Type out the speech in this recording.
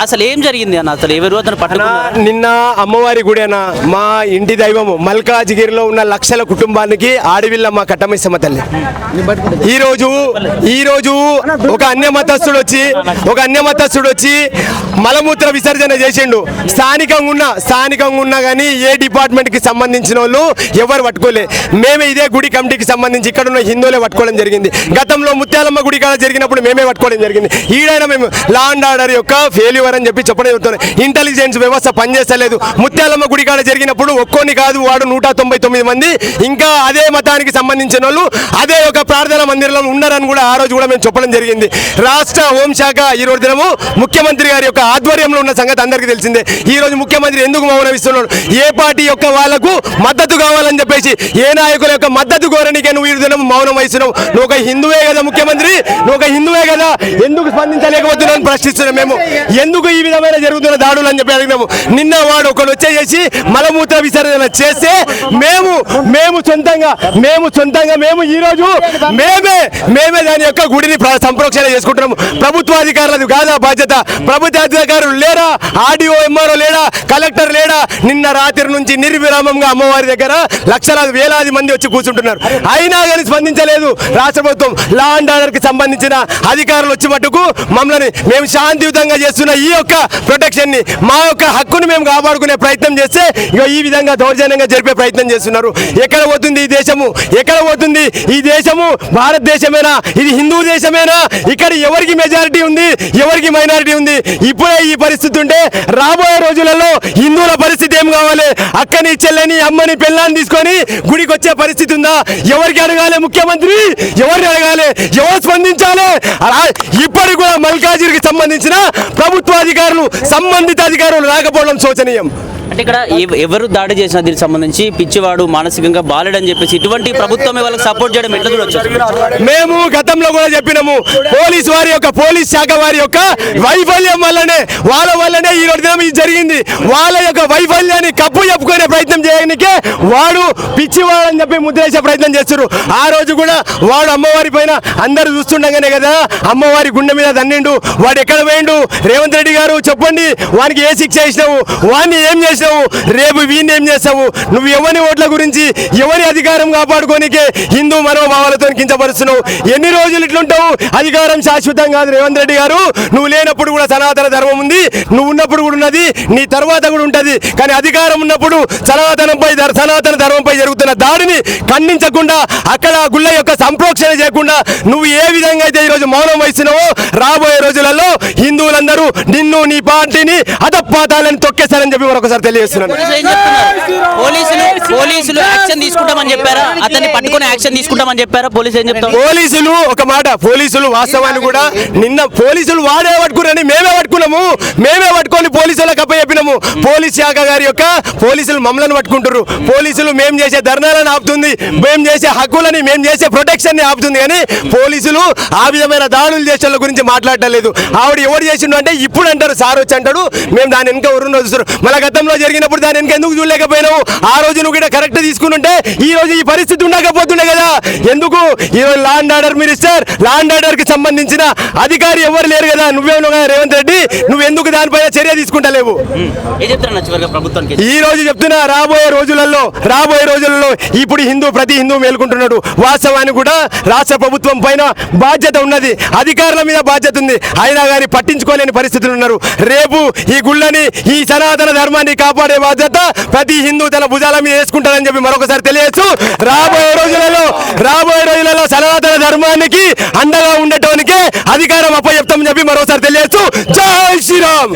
అసలు ఏం జరిగింది అన్న? అసలు ఎవరు అతను పట్టుకున్నారు? నిన్న అమ్మవారి గుడి అన్న, మా ఇంటి దైవము మల్కాజిగిరిలో ఉన్న లక్షల కుటుంబానికి ఆడవిల్ల మా కట్టమైసమ్మ తల్లి. ఈరోజు ఒక అన్యమతస్థుడు వచ్చి మలమూత్ర విసర్జన చేసిండు. స్థానికంగా ఉన్నా కానీ ఏ డిపార్ట్మెంట్ కి సంబంధించిన వాళ్ళు ఎవరు పట్టుకోలే. మేమే ఇదే గుడి కమిటీకి సంబంధించి ఇక్కడ ఉన్న హిందువులే పట్టుకోవడం జరిగింది. గతంలో ముత్యాలమ్మ గుడి కాడ జరిగినప్పుడు మేమే పట్టుకోవడం జరిగింది. ఈడైనా మేము లా అండ్ ఆర్డర్ యొక్క ఫెయిల్యూర్ అని చెప్పి చెప్పడం జరుగుతుంది. ఇంటెలిజెన్స్ వ్యవస్థ పనిచేస్తలేదు. ముత్యాలమ్మ గుడి కాడ జరిగినప్పుడు ఒక్కోని కాదు, వాడు 199 మంది ఇంకా అదే మతానికి సంబంధించిన వాళ్ళు అదే ఒక ప్రార్థనా మందిరంలో ఉన్నారని కూడా ఆ రోజు కూడా మేము చెప్పడం జరిగింది. రాష్ట్ర హోంశాఖ ఈ రోజు దినము ముఖ్యమంత్రి గారి యొక్క ఆధ్వర్యంలో ఉన్న సంగతి అందరికీ తెలిసిందే. ఈ రోజు ముఖ్యమంత్రి ఎందుకు మౌనం ఇస్తున్నాడు? ఏ పార్టీ యొక్క వాళ్లకు మద్దతు కావాలని చెప్పేసి, ఏ నాయకుల యొక్క మద్దతు కోరనికే నువ్వు ఈ దినం మౌనం వహిస్తున్నావు? నువ్వు ఒక హిందువే కదా ముఖ్యమంత్రి, నువ్వు ఒక హిందువే కదా, ఎందుకు స్పందించలేకపోతున్నావు ప్రశ్నిస్తున్నాం. మేము ఎందుకు ఈ విధమైన జరుగుతున్న దాడులు అని చెప్పి అడిగినాము. నిన్న వాడు ఒకడు వచ్చేసి మలమూత్ర విసర్జన చేస్తే మేము సొంతంగా ఈ రోజు మేమే దాని యొక్క గుడిని సంరక్షణ చేసుకుంటున్నాము. ప్రభుత్వ అధికారులది కాదా బాధ్యత? ప్రభుత్వ అధికారులు లేరా? ఆర్డీఓ ఎంఆర్ఓ లేడా? కలెక్టర్ లేడా? నిన్న రాత్రి నుంచి నిర్విరామంగా అమ్మవారి దగ్గర లక్షలాది వేలాది మంది వచ్చి కూర్చుంటున్నారు. అయినా కానీ స్పందించలేదు రాష్ట్ర ప్రభుత్వం. లా అండ్ ఆర్డర్ కి సంబంధించిన అధికారులు వచ్చి మట్టుకు మమ్మల్ని మేము శాంతియుతంగా చేస్తున్న ఈ యొక్క ప్రొటెక్షన్ ని, మా యొక్క హక్కును మేము కాపాడుకునే ప్రయత్నం చేస్తే ఈ విధంగా దౌర్జన్యంగా జరిపే ప్రయత్నం చేస్తున్నారు. ఎక్కడ పోతుంది ఈ దేశము? ఎక్కడ పోతుంది ఈ దేశము? భారతదేశమేనా? ఇది హిందూ దేశమేనా? ఇక్కడ ఎవరికి మెజారిటీ ఉంది, ఎవరికి మైనారిటీ ఉంది? ఇప్పుడే ఈ పరిస్థితి ఉంటే రాబోయే రోజులలో హిందువుల పరిస్థితి ఏం కావాలి? అక్కని, చెల్లని, అమ్మని, పిల్లాన్ని తీసుకొని గుడికి వచ్చే పరిస్థితి ఉందా? ఎవరికి అడగాలి ముఖ్యమంత్రి? ఎవరిని అడగాలి? ఎవరు స్పందించాలి? ఇప్పటికి కూడా మల్కాజిగిరికి సంబంధించిన ప్రభుత్వ అధికారులు, సంబంధిత అధికారులు రాకపోవడం శోచనీయం. అంటే ఇక్కడ ఎవరు దాడి చేసిన దీనికి సంబంధించి పిచ్చివాడు, మానసికంగా బాలేడని చెప్పేసి ఇటువంటి ప్రభుత్వమే వాళ్ళకి సపోర్ట్ చేయడం ఎట్లా చూడొచ్చు? మేము గతంలో కూడా చెప్పినాము, పోలీస్ శాఖ వారి యొక్క వైఫల్యం వల్లనే, వాళ్ళ వల్లనే ఈ రోజు దినం ఇది జరిగింది. వాళ్ళ యొక్క వైఫల్యాన్ని కప్పు చెప్పుకునే ప్రయత్నం చేయడానికే వాడు పిచ్చివాడు అని చెప్పి ముద్రేసే ప్రయత్నం చేస్తారు. ఆ రోజు కూడా వాడు అమ్మవారి పైన అందరూ చూస్తుండగానే కదా అమ్మవారి గుండె మీద దన్నిండు. వాడు ఎక్కడ పోయిండు? రేవంత్ రెడ్డి గారు చెప్పండి, వానికి ఏ శిక్ష ఇచ్చినావు? వాడిని ఏం చేసినావు? రేపు వీడిని ఏం చేస్తావు? నువ్వు ఎవరి ఓట్ల గురించి, ఎవరి అధికారం కాపాడుకోనికే హిందూ మనోభావాలతో కించపరుస్తున్నావు? ఎన్ని రోజులు ఇట్లుంటావు? అధికారం శాశ్వతం కాదు రేవంత్ రెడ్డి గారు. నువ్వు లేనప్పుడు కూడా సనాతన ధర్మం ఉంది, నువ్వు ఉన్నప్పుడు కూడా ఉన్నది, నీ తర్వాత కూడా ఉంటది. కానీ అధికారం ఉన్నప్పుడు సనాతన ధర్మంపై జరుగుతున్న దాడిని ఖండించకుండా, అక్కడ గుళ్ళ యొక్క సంప్రోక్షణ చేయకుండా నువ్వు ఏ విధంగా అయితే ఈరోజు మౌనం వహిస్తున్నావో రాబోయే రోజులలో హిందువులందరూ నిన్ను, నీ పార్టీని అధపాతాలని తొక్కేస్తారని చెప్పి మరొకసారి తెలియజేస్తున్నాను. పోలీసులు యాక్షన్ తీసుకుంటామని చెప్పారా? అతన్ని పట్టుకొని యాక్షన్ తీసుకుంటామని చెప్పారా? పోలీసులు ఏం చెప్తారు? పోలీసులు వాస్తవాన్ని కూడా నిన్న పోలీసులు వాడే పట్టుకుని మేమే పట్టుకొని పోలీసులకు అప్పచెప్పినాము. పోలీస్ శాఖ గారి యొక్క పోలీసులు మమ్మల్ని పట్టుకుంటారు. పోలీసులు మేము చేసే ధర్నాలను ఆపుతుంది, మేము చేసే హక్కులని, మేము చేసే ప్రొటెక్షన్ ని ఆపుతుంది. కానీ పోలీసులు ఆ విధమైన దాడులు చేసే గురించి మాట్లాడలేదు. ఆవిడ ఎవరు చేసిండు అంటే ఇప్పుడు అంటారు, సార్ వచ్చి అంటాడు మేము దాని వెనుక ఎవరు చూస్తారు. మళ్ళీ గతంలో జరిగినప్పుడు దాని వెనుక ఎందుకు చూడలేకపోయినావు? ఆ రోజు నువ్వు కూడా కరెక్ట్ తీసుకుని ఈ రోజు ఈ పరిస్థితి ఉండకపోతుండే కదా. ఎందుకు ఈరోజు law and order minister, law and order కి సంబంధించిన అధికారి ఎవరు లేరు కదా, నువ్వేమో రేవంత్ రెడ్డి, నువ్వు ఎందుకు దానిపైన చర్య తీసుకుంటలేవు? ఈ రోజు చెప్తున్నా రాబోయే రోజులలో ఇప్పుడు ప్రతి హిందూ మేల్కుంటున్నాడు. వాస్తవానికి కూడా రాష్ట్ర ప్రభుత్వం పైన బాధ్యత ఉన్నది, అధికారుల మీద బాధ్యత ఉంది. అయినా కానీ పట్టించుకోలేని పరిస్థితులు ఉన్నారు. రేపు ఈ గుళ్ళని, ఈ సనాతన ధర్మాన్ని కాపాడే బాధ్యత ప్రతి హిందూ తన భుజాల మీద వేసుకుంటారని చెప్పి మరొకసారి తెలియచ్చు. రాబోయే రోజులలో సనాతన ధర్మానికి అండగా ఉండటానికి అధికారం అప్పచెప్తామని చెప్పి మరోసారి తెలియచ్చు. జై శ్రీరామ్.